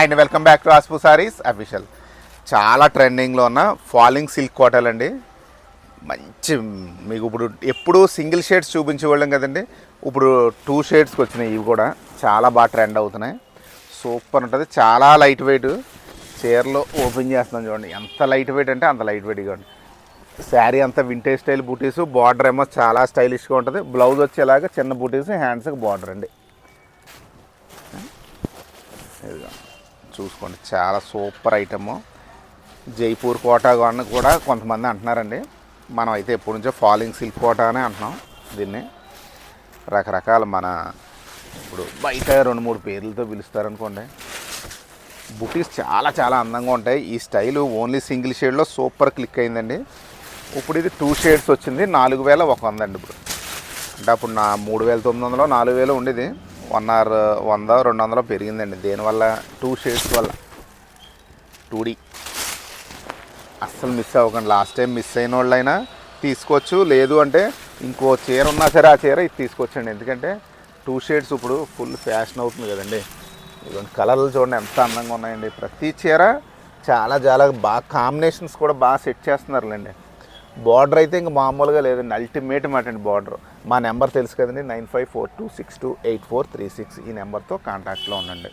Hi అండి, welcome back to Aaspu sarees official. చాలా ట్రెండింగ్లో ఉన్న ఫాలింగ్ సిల్క్ కాటన్ అండి. మంచి మీకు ఇప్పుడు ఎప్పుడు సింగిల్ షేడ్స్ చూపించేవాళ్ళం కదండి, ఇప్పుడు 2 షేడ్స్కి వచ్చినాయి. ఇవి కూడా చాలా బాగా ట్రెండ్ అవుతున్నాయి. సూపర్ ఉంటుంది, చాలా లైట్ వెయిట్. చీరలో ఓపెన్ చేస్తున్నాం చూడండి, ఎంత లైట్ వెయిట్ అంటే అంత లైట్ వెయిట్. ఇవ్వండి, శారీ అంతా వింటేజ్ స్టైల్ బూటీసు, బార్డర్ ఏమో చాలా స్టైలిష్గా ఉంటుంది. బ్లౌజ్ వచ్చేలాగా చిన్న బూటీస్, హ్యాండ్స్కి బార్డర్ అండి. చూసుకోండి, చాలా సూపర్ ఐటము. జైపూర్ కోటా అని కూడా కొంతమంది అంటున్నారండి. మనం అయితే ఎప్పటి నుంచో ఫాలింగ్ సిల్క్ కోటా అనే అంటున్నాం దీన్ని. రకరకాల మన ఇప్పుడు బయట 2-3 పేర్లతో పిలుస్తారనుకోండి. బుటీస్ చాలా చాలా అందంగా ఉంటాయి. ఈ స్టైలు ఓన్లీ సింగిల్ షేడ్లో సూపర్ క్లిక్ అయిందండి. ఇప్పుడు ఇది 2 షేడ్స్ వచ్చింది, 4100 అండి. ఇప్పుడు అంటే అప్పుడు నా 3900 4000 ఉండేది, 100-200 పెరిగిందండి. దేనివల్ల? 2 షేడ్స్ వల్ల. 2D అస్సలు మిస్ అవ్వకండి. లాస్ట్ టైం మిస్ అయిన వాళ్ళైనా తీసుకోవచ్చు, లేదు అంటే ఇంకో చీర ఉన్నా సరే ఆ చీర ఇది తీసుకోవచ్చండి. ఎందుకంటే 2 షేడ్స్ ఇప్పుడు ఫుల్ ఫ్యాషన్ అవుతుంది కదండి. ఇటువంటి కలర్లు చూడండి ఎంత అందంగా ఉన్నాయండి. ప్రతి చీర చాలా చాలా బాగా కాంబినేషన్స్ కూడా బాగా సెట్ చేస్తున్నారులేండి. బార్డర్ అయితే ఇంక మామూలుగా లేదండి, అల్టిమేట్ మాట అండి బార్డర్. మా నెంబర్ తెలుసు కదండి, 9542628436. ఈ నెంబర్తో కాంటాక్ట్లో ఉండండి.